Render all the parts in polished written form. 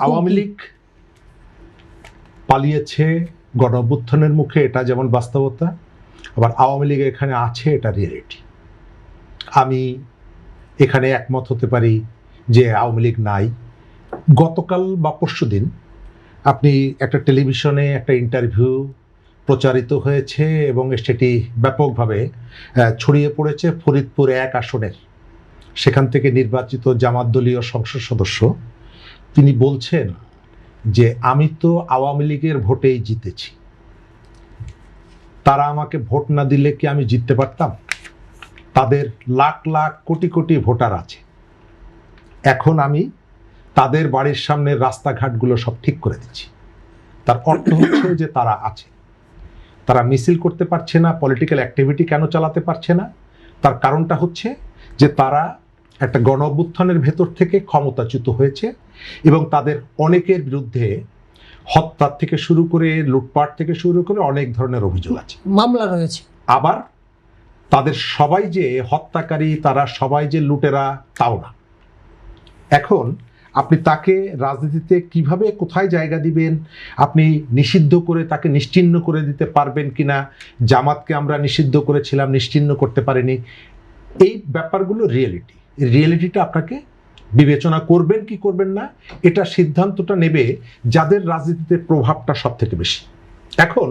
আওয়ামী লীগ পালিয়েছে গণঅভ্যুত্থানের মুখে, এটা যেমন বাস্তবতা, আবার আওয়ামী লীগ এখানে আছে, এটা রিয়েলিটি। আমি এখানে একমত হতে পারি যে আওয়ামী লীগ নাই। গতকাল বা পরশুদিন আপনি একটা টেলিভিশনে একটা ইন্টারভিউ প্রচারিত হয়েছে এবং সেটি ব্যাপকভাবে ছড়িয়ে পড়েছে ফরিদপুর 1 আসনের, সেখান থেকে নির্বাচিত জামাত দলীয় সংসদ সদস্য। তিনি বলছেন যে আমি তো আওয়ামী লীগের ভোটেই জিতেছি, তারা আমাকে ভোট না দিলে কি আমি জিততে পারতাম? তাদের লাখ লাখ কোটি কোটি ভোটার আছে, এখন আমি তাদের বাড়ির সামনের রাস্তাঘাটগুলো সব ঠিক করে দিচ্ছি। তার অর্থ হচ্ছে যে তারা আছে, তারা মিছিল করতে পারছে না, পলিটিক্যাল অ্যাক্টিভিটি কেন চালাতে পারছে না? তার কারণটা হচ্ছে যে তারা একটা গণ অভ্যুত্থানের ভেতর থেকে ক্ষমতাচ্যুত হয়েছে এবং তাদের অনেকের বিরুদ্ধে হত্যা থেকে শুরু করে লুটপাট থেকে শুরু করে অনেক ধরনের অভিযোগ আছে, মামলা রয়েছে। আবার তাদের সবাই যে হত্যাকারী, তারা সবাই যে লুটেরা, তাও না। এখন আপনি তাকে রাজনীতিতে কিভাবে কোথায় জায়গা দিবেন, আপনি নিষিদ্ধ করে তাকে নিশ্চিহ্ন করে দিতে পারবেন কিনা? জামাতকে আমরা নিষিদ্ধ করেছিলাম, নিশ্চিহ্ন করতে পারিনি। এই ব্যাপারগুলো রিয়েলিটিটা আপনাকে বিবেচনা করবেন কি করবেন না, এটা সিদ্ধান্তটা নেবে যাদের রাজনীতিতে প্রভাবটা সব থেকে বেশি। এখন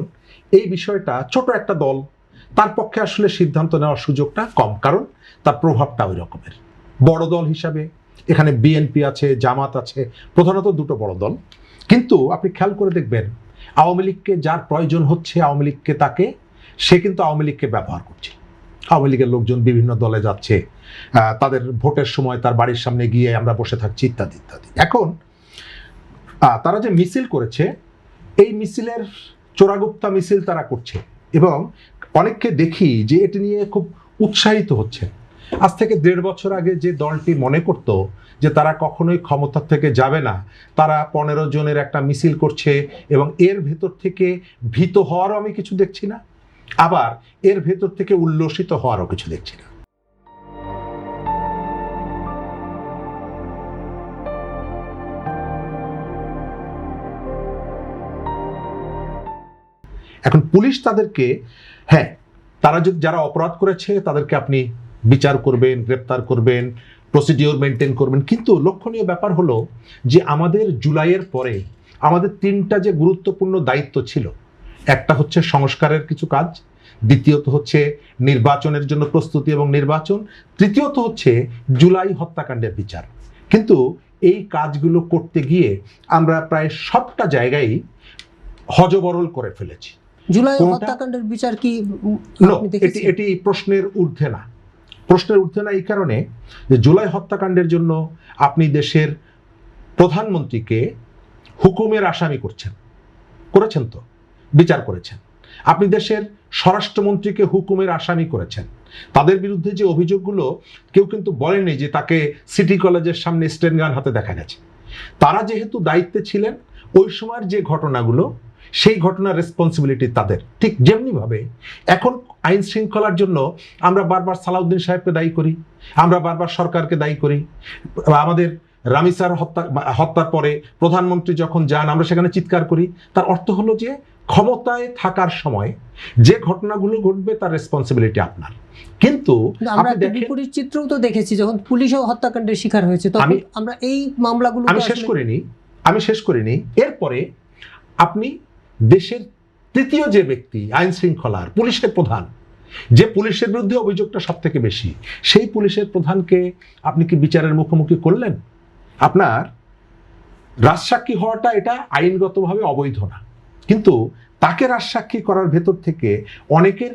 এই বিষয়টা ছোট একটা দল, তার পক্ষে আসলে সিদ্ধান্ত নেওয়ার সুযোগটা কম, কারণ তার প্রভাবটা ওই রকমের। বড় দল হিসাবে এখানে বিএনপি আছে, জামাত আছে, প্রধানত দুটো বড় দল। কিন্তু আপনি খেয়াল করে দেখবেন আওয়ামী লীগকে যার প্রয়োজন হচ্ছে, আওয়ামী লীগকে সে কিন্তু আওয়ামী লীগকে ব্যবহার করছে। আওয়ামী লীগের লোকজন বিভিন্ন দলে যাচ্ছে, তাদের ভোটের সময় তার বাড়ির সামনে গিয়ে আমরা বসে থাকছি, ইত্যাদি ইত্যাদি। এখন তারা যে মিছিল করেছে, এই মিছিলের চোরাগুপ্তা মিছিল তারা করছে এবং অনেককে দেখি যে এটি নিয়ে খুব উৎসাহিত হচ্ছে। আজ থেকে 1.5 বছর আগে যে দলটি মনে করত যে তারা কখনোই ক্ষমতা থেকে যাবে না, তারা 15 জনের একটা মিছিল করছে এবং এর ভেতর থেকে ভীত হওয়ারও আমি কিছু দেখছি না, আবার এর ভেতর থেকে উল্লসিত হওয়ারও কিছু দেখছি না। এখন পুলিশ তাদেরকে, হ্যাঁ, তারা যারা অপরাধ করেছে তাদেরকে আপনি বিচার করবেন, গ্রেপ্তার করবেন, প্রসিডিওর মেনটেন করবেন, কিন্তু লক্ষণীয় ব্যাপার হলো যে আমাদের জুলাইয়ের পরে আমাদের 3টা যে গুরুত্বপূর্ণ দায়িত্ব ছিল, একটা হচ্ছে সংস্কারের কিছু কাজ, দ্বিতীয়ত হচ্ছে নির্বাচনের জন্য প্রস্তুতি এবং নির্বাচন, তৃতীয়ত হচ্ছে জুলাই হত্যাকাণ্ডের বিচার। কিন্তু এই কাজগুলো করতে গিয়ে আমরা প্রায় সবটা জায়গায় হযবরল করে ফেলেছি। জুলাই হত্যাকাণ্ডের বিচার কি এটি প্রশ্নের ঊর্ধ্বে না। প্রশ্নের ঊর্ধ্বে না এই কারণে যে জুলাই হত্যাকাণ্ডের জন্য আপনি দেশের প্রধানমন্ত্রীকে হুকুমের আসামি করেছেন তো, বিচার করেছেন। আপনি দেশের স্বরাষ্ট্রমন্ত্রীকে হুকুমের আসামি করেছেন। তাদের বিরুদ্ধে যে অভিযোগগুলো, কেউ কিন্তু বলেনি যে তাকে সিটি কলেজের সামনে স্টেন গান হাতে দেখা গেছে। তারা যেহেতু দায়িত্বে ছিলেন, ওই সময়ের যে ঘটনাগুলো, সেই ঘটনার রেসপন্সিবিলিটি তাদের। ঠিক যেমনিভাবে এখন আইন শৃঙ্খলার জন্য আমরা বারবার সালাউদ্দিন সাহেবকে দায়ী করি, আমরা বারবার সরকারকে দায়ী করি। আমাদের রামিসার হত্যার পরে প্রধানমন্ত্রী যখন যান, আমরা সেখানে চিৎকার করি। তার অর্থ হলো যে ক্ষমতায় থাকার সময় যে ঘটনাগুলো ঘটবে তার রেসপন্সিবিলিটি আপনার। কিন্তু আমরা বিপরীত চিত্রও তো দেখেছি, যখন পুলিশও হত্যাকাণ্ডের শিকার হয়েছে, তখন আমরা এই মামলাগুলো আমি শেষ করিনি। এরপরে আপনি দেশের তৃতীয় যে ব্যক্তি আইন শৃঙ্খলার, পুলিশের প্রধান, যে পুলিশের বিরুদ্ধে অভিযোগটা সব থেকে বেশি, সেই পুলিশের প্রধানকে আপনি কি বিচারের মুখোমুখি করলেন? আপনার রাজসাক্ষী হওয়াটা এটা আইনগতভাবে অবৈধ না, কিন্তু তাকে রাজসাক্ষী করার ভেতর থেকে অনেকের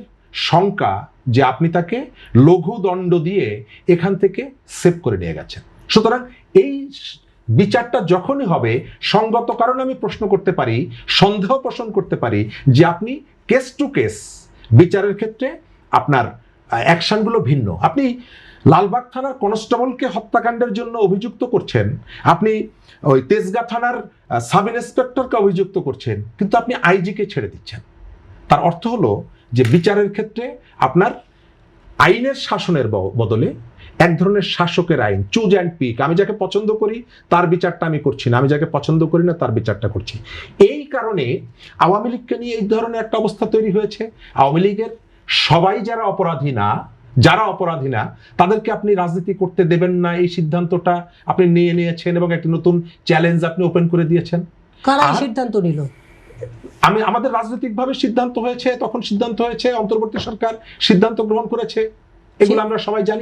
শঙ্কা যে আপনি তাকে লঘু দণ্ড দিয়ে এখান থেকে সেভ করে নিয়ে গেছেন। সুতরাং এই বিচারটা যখনই হবে, সঙ্গত কারণে আমি প্রশ্ন করতে পারি, সন্দেহ পোষণ করতে পারি যে আপনি কেস টু কেস বিচারের ক্ষেত্রে আপনার অ্যাকশনগুলো ভিন্ন। আপনি লালবাগ থানার কনস্টেবলকে হত্যাকাণ্ডের জন্য অভিযুক্ত করছেন, আপনি ওই তেজগাঁ থানার সাব ইন্সপেক্টরকে অভিযুক্ত করছেন, কিন্তু আপনি আইজিকে ছেড়ে দিচ্ছেন। তার অর্থ হলো যে বিচারের ক্ষেত্রে আপনার আইনের শাসনের বদলে এক ধরনের শাসকের আইন, চুজ অ্যান্ড পিক। আমি যাকে পছন্দ করি তার বিচারটা আমি করছি না, আমি যাকে পছন্দ করি না তার বিচারটা করছি। এই কারণে আওয়ামী লীগকে নিয়ে এই ধরনের একটা অবস্থা তৈরি হয়েছে। আওয়ামী লীগের সবাই যারা অপরাধী না তাদেরকে আপনি রাজনীতি করতে দেবেন না, এই সিদ্ধান্তটা আপনি নিয়েছেন এবং একটি নতুন চ্যালেঞ্জ আপনি ওপেন করে দিয়েছেন। কারা এই সিদ্ধান্ত নিল? আমাদের রাজনৈতিকভাবে সিদ্ধান্ত হয়েছে, তখন সিদ্ধান্ত হয়েছে, অন্তর্বর্তী সরকার সিদ্ধান্ত গ্রহণ করেছে, এগুলো আমরা সবাই জানি।